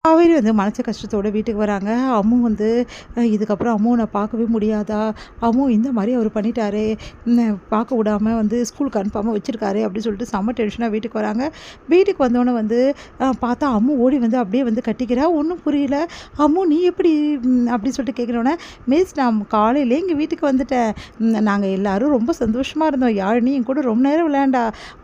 காவேரி வந்து மனசு கஷ்டத்தோட வீட்டுக்கு வராங்க. அம்மு வந்து இதுக்கப்புறம் அம்முவ நான் பார்க்கவே முடியாதா? அம்மு இந்த மாரி அவரு பண்ணிட்டாரே! பார்க்க விடாம வந்து ஸ்கூலுக்கு அனுப்பாம வச்சிருக்காரே! அப்டின்னு சொல்லிட்டு செம்ம டென்ஷனா வீட்டுக்கு வராங்க. வீட்டுக்கு வந்தோனே வந்து பார்த்தா அம்மு ஓடி வந்து அப்படியே வந்து கட்டிக்கிறா. ஒண்ணும் புரியல. "அம்மு நீ எப்படி?" அப்டின்னு சொல்லிட்டு கேட்குறோனே, "மிஸ் நான் காலையிலே இங்க வீட்டுக்கு வந்துட்டேன். நாங்க எல்லாரும் ரொம்ப சந்தோஷமா இருந்தோம். யாழினி என் கூட ரொம்ப நேரம் விளையாண்டா.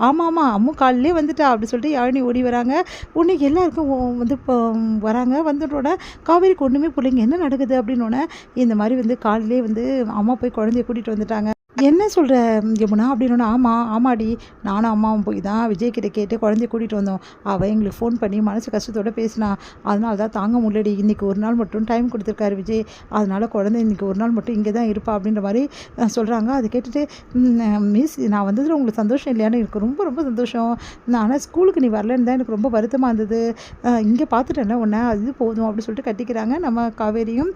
ஆமாமா அம்மு காலையிலே வந்துட்டா" அப்டி சொல்லிட்டு யாழினி ஓடி வராங்க. உடனே எல்லாருக்கும் வந்து இப்போ வராங்க. வந்துட்டோன்னே காவேரிக்கு ஒன்றுமே புரியலைங்க. என்ன நடக்குது அப்படின்னோடனே, இந்த மாதிரி வந்து காலையிலே வந்து அம்மா போய் குழந்தைய கூட்டிகிட்டு வந்துட்டாங்க. என்ன சொல்கிற யமுனா அப்படின்னோடனே, ஆமாடி நானும் அம்மாவும் போய் தான் விஜய் கிட்ட கேட்டு குழந்தைய கூட்டிகிட்டு வந்தோம். அவள் எங்களுக்கு ஃபோன் பண்ணி மனசு கஷ்டத்தோடு பேசினா. அதனால தான் தாங்க முடியலடி. இன்றைக்கி ஒரு நாள் மட்டும் டைம் கொடுத்துருக்காரு விஜய். அதனால் குழந்தை இன்றைக்கி ஒரு நாள் மட்டும் இங்கே தான் இருப்பா அப்படின்ற மாதிரி சொல்கிறாங்க. அதை கேட்டுட்டு, மிஸ் நான் வந்ததில் உங்களுக்கு சந்தோஷம் இல்லையான்னு, எனக்கு ரொம்ப ரொம்ப சந்தோஷம். ஆனால் ஸ்கூலுக்கு நீ வரலன்னு தான் எனக்கு ரொம்ப வருத்தமாக இருந்தது. இங்கே பார்த்துட்டேன்ல உன்னை, அது போதும் அப்படின்னு சொல்லிட்டு கட்டிக்கிறாங்க. நம்ம காவேரியும்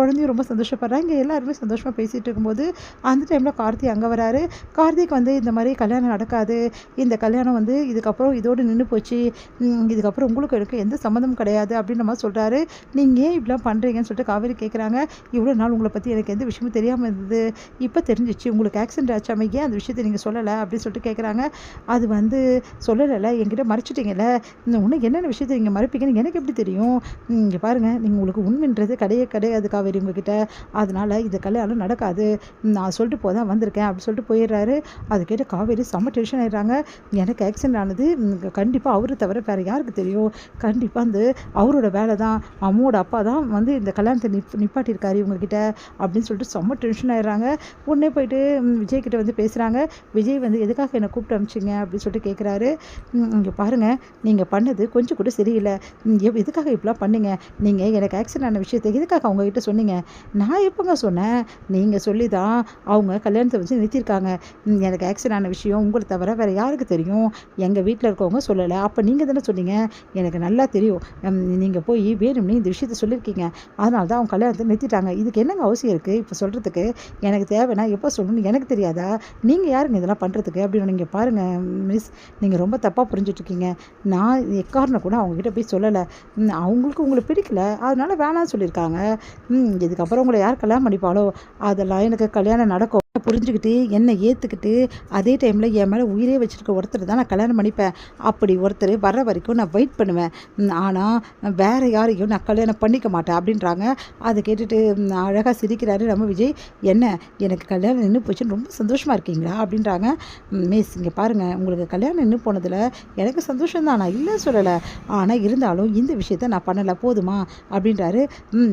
குழந்தையும் ரொம்ப சந்தோஷப்படுறாங்க. இங்கே எல்லாருமே சந்தோஷமாக பேசிகிட்டு இருக்கும்போது அந்த டைமில் கார்த்தி அங்கே வராரு. கார்த்திக் வந்து இந்த மாதிரி கல்யாணம் நடக்காது, இந்த கல்யாணம் வந்து இதுக்கப்புறம் இதோடு நின்று போச்சு, இதுக்கப்புறம் உங்களுக்கு எனக்கு எந்த சம்மந்தமும் கிடையாது அப்படின்ற மாதிரி சொல்கிறாரு. நீங்கள் ஏன் இப்படிலாம் பண்ணுறீங்கன்னு சொல்லிட்டு காவேரி கேட்குறாங்க. இவ்வளோ நாள் உங்களை பற்றி எனக்கு எந்த விஷயமும் தெரியாமல் இருந்தது, இப்போ தெரிஞ்சிச்சு. உங்களுக்கு ஆக்சிடென்ட் ஆச்சாம ஏன் அந்த விஷயத்தை நீங்கள் சொல்லலை அப்படின்னு சொல்லிட்டு கேட்குறாங்க. அது வந்து சொல்லலைல்ல, என்கிட்ட மறைச்சிட்டிங்கல்ல, இன்னும் என்னென்ன விஷயத்தை நீங்கள் மறைப்பீங்கன்னு எனக்கு எப்படி தெரியும்? இங்கே பாருங்கள், நீங்கள் உங்களுக்கு உண்மைன்றது கிடையாது காவேரி உங்ககிட்ட. அதனால் இந்த கல்யாணம் நடக்காது, நான் சொல்லிட்டு போதான் வந்திருக்கேன் அப்படி சொல்லிட்டு போயிடுறாரு. அது கேட்டு காவேரி செம்ம டென்ஷன் ஆயிடுறாங்க. எனக்கு ஆக்சிடென்ட் ஆனது கண்டிப்பாக அவரை தவிர வேறு யாருக்கு தெரியும்? கண்டிப்பாக வந்து அவரோட வேலை தான், அம்மாவோட அப்பா தான் வந்து இந்த கல்யாணத்தை நிப்பாட்டியிருக்காரு இவங்ககிட்ட அப்படின்னு சொல்லிட்டு செம்ம டென்ஷன் ஆயிடுறாங்க. உடனே போயிட்டு விஜய் கிட்ட வந்து பேசுகிறாங்க. விஜய் வந்து எதுக்காக என்னை கூப்பிட்டு அனுப்பிச்சிங்க அப்படின்னு சொல்லிட்டு கேட்குறாரு. இங்கே பாருங்கள், நீங்கள் பண்ணது கொஞ்சம் கூட சரியில்லை. எதுக்காக இப்படிலாம் பண்ணீங்க? நீங்கள் எனக்கு ஆக்சிடென்ட் ஆன விஷயத்தை எதுக்காக அவங்ககிட்ட சொன்னீங்க? நான் எப்போங்க சொன்னேன்? நீங்கள் சொல்லி தான் அவங்க கல்யாணத்தை வச்சு நிறுத்தியிருக்காங்க. எனக்கு ஆக்சிடென்ட் ஆன விஷயம் உங்களை தவிர வேறு யாருக்கு தெரியும்? எங்கள் வீட்டில் இருக்கவங்க சொல்லலை. அப்போ நீங்கள் தானே சொன்னீங்க? எனக்கு நல்லா தெரியும். நீங்கள் போய் வேணும்னே இந்த விஷயத்த சொல்லியிருக்கீங்க. அதனால தான் அவங்க கல்யாணத்தை நிறுத்திட்டாங்க. இதுக்கு என்னங்க அவசியம் இருக்குது இப்போ சொல்கிறதுக்கு? எனக்கு தேவைன்னா எப்போ சொல்லணும்னு எனக்கு தெரியாதா? நீங்கள் யாருங்க இதெல்லாம் பண்ணுறதுக்கு அப்படின்னு? நீங்கள் பாருங்கள் மிஸ், நீங்கள் ரொம்ப தப்பாக புரிஞ்சுட்ருக்கீங்க. நான் எக்காரணம் கூட அவங்ககிட்ட போய் சொல்லலை. அவங்களுக்கு உங்களை பிடிக்கல, அதனால வேணான்னு சொல்லியிருக்காங்க. இதுக்கப்புறம் உங்களை யார் கல்யாணம் பண்ணிப்பாலோ அதெல்லாம் எனக்கு கல்யாணம் நடக்கும் புரிஞ்சுக்கிட்டு என்னை ஏற்றுக்கிட்டு அதே டைமில் என் மேலே உயிரே வச்சுருக்க ஒருத்தர் தான் நான் கல்யாணம் பண்ணிப்பேன். அப்படி ஒருத்தர் வர்ற வரைக்கும் நான் வெயிட் பண்ணுவேன். ஆனால் வேறு யாரையும் நான் கல்யாணம் பண்ணிக்க மாட்டேன் அப்படின்றாங்க. அதை கேட்டுட்டு அழகாக சிரிக்கிறாரு நம்ம விஜய். என்ன எனக்கு கல்யாணம் நின்று போச்சுன்னு ரொம்ப சந்தோஷமாக இருக்கீங்களா அப்படின்றாங்க. மிஸ் இங்கே பாருங்கள், உங்களுக்கு கல்யாணம் நின்று போனதில் எனக்கு சந்தோஷம் தான், நான் இல்லை சொல்லலை. ஆனால் இருந்தாலும் இந்த விஷயத்த நான் பண்ணலை போதுமா அப்படின்றாரு.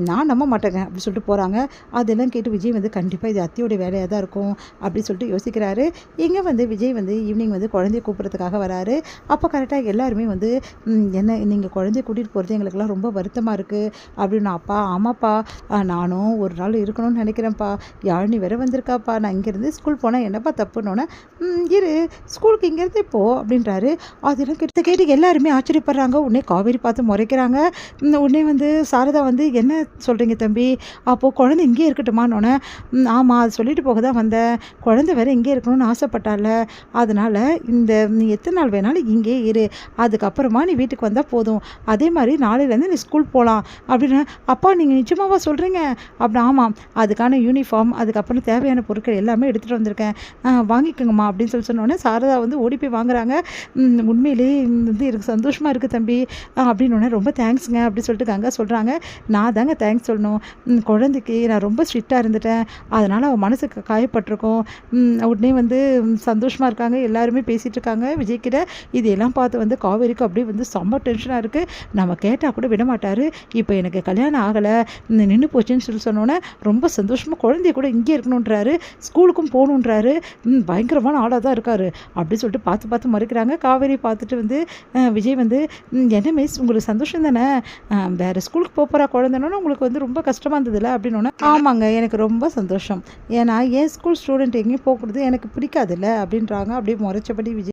நான் நம்ப மாட்டேங்க அப்படி சொல்லிட்டு போகிறாங்க. அதெல்லாம் கேட்டு விஜய் வந்து கண்டிப்பாக இது அத்தையோடைய வேலையாக தான் இருக்கும் அப்படி சொல்லிட்டு யோசிக்கிறாரு. இங்கே வந்து விஜய் வந்து ஈவினிங் வந்து குழந்தைய கூப்பிட்றதுக்காக வராரு. அப்போ கரெக்டாக எல்லாருமே வந்து என்ன நீங்கள் குழந்தைய கூட்டிகிட்டு போகிறது எங்களுக்கெல்லாம் ரொம்ப வருத்தமாக இருக்குது அப்படின்னு. அப்பா ஆமாப்பா, நானும் ஒரு நாள் இருக்கணும்னு நினைக்கிறேன்ப்பா. யாழினி வேற வந்திருக்காப்பா. நான் இங்கேருந்து ஸ்கூல் போனால் என்னப்பா தப்புன்னொன்னே, இரு ஸ்கூலுக்கு இங்கேருந்து போ அப்படின்றாரு. அதெல்லாம் கேட்டு எல்லாருமே ஆச்சரியப்படுறாங்க. உடனே காவேரி பார்த்து முறைக்கிறாங்க. உடனே வந்து சாரதா வந்து என்ன சொல்கிறீங்க தம்பி, அப்போது குழந்தை இங்கே இருக்கட்டுமான்னொன்னே, ஆமாம் அது சொல்லிட்டு போக தான் வந்தேன். குழந்தை வேறு இங்கே இருக்கணும்னு ஆசைப்பட்டால, அதனால் நீ எத்தனை நாள் வேணாலும் இங்கே இரு, அதுக்கப்புறமா நீ வீட்டுக்கு வந்தால் போதும். அதே மாதிரி நாளையிலேருந்து நீ ஸ்கூல் போகலாம் அப்படின்னு. அப்பா நீங்கள் நிச்சயமாவா சொல்கிறீங்க? அப்படி ஆமாம், அதுக்கான யூனிஃபார்ம் அதுக்கப்புறம் தேவையான பொருட்கள் எல்லாமே எடுத்துகிட்டு வந்திருக்கேன், வாங்கிக்கோங்கம்மா அப்படின்னு சொன்னோடனே சாரதா வந்து ஓடி போய் வாங்குறாங்க. உண்மையிலேயே வந்து எனக்கு சந்தோஷமாக இருக்குது தம்பி அப்படின்னோடனே, ரொம்ப தேங்க்ஸுங்க அப்படி சொல்லிட்டு கங்கா சொல்கிறாங்க. நான் தாங்க தேங்க்ஸ் சொல்லணும். குழந்தைக்கு நான் ரொம்ப ஸ்ட்ரிக்டாக இருந்துட்டேன், அதனால் அவன் மனசுக்கு காயப்பட்டிருக்கோம். உடனே வந்து சந்தோஷமாக இருக்காங்க, எல்லாருமே பேசிகிட்டு இருக்காங்க விஜய்கிட்ட. இதையெல்லாம் பார்த்து வந்து காவேரிக்கு அப்படியே வந்து செம்ம டென்ஷனாக இருக்குது. நம்ம கேட்டால் கூட விட மாட்டார். இப்போ எனக்கு கல்யாணம் ஆகலை, நின்று போச்சுன்னு சொன்னோன்னே ரொம்ப சந்தோஷமாக குழந்தைய கூட இங்கே இருக்கணுன்றாரு, ஸ்கூலுக்கும் போகணுன்றாரு. பயங்கரமான ஆளாக தான் இருக்கார் அப்படி சொல்லிட்டு பார்த்து மறைக்கிறாங்க. காவேரி பார்த்துட்டு வந்து விஜய் வந்து, என்ன மிஸ் உங்களுக்கு சந்தோஷம் தானே? வேறு ஸ்கூலுக்கு போகிறா குழந்தைன்னு உங்களுக்கு வந்து ரொம்ப கஷ்டமாக இருந்ததில்ல அப்படின்னோன்னே, ஆமாங்க எனக்கு ரொம்ப சந்தோஷம். ஏன்னா என் ஸ்கூல் ஸ்டூடெண்ட் எங்கேயும் போகிறது எனக்கு பிடிக்காதுல்ல அப்படின்றாங்க. அப்படியே முறைச்சபடி விஜய்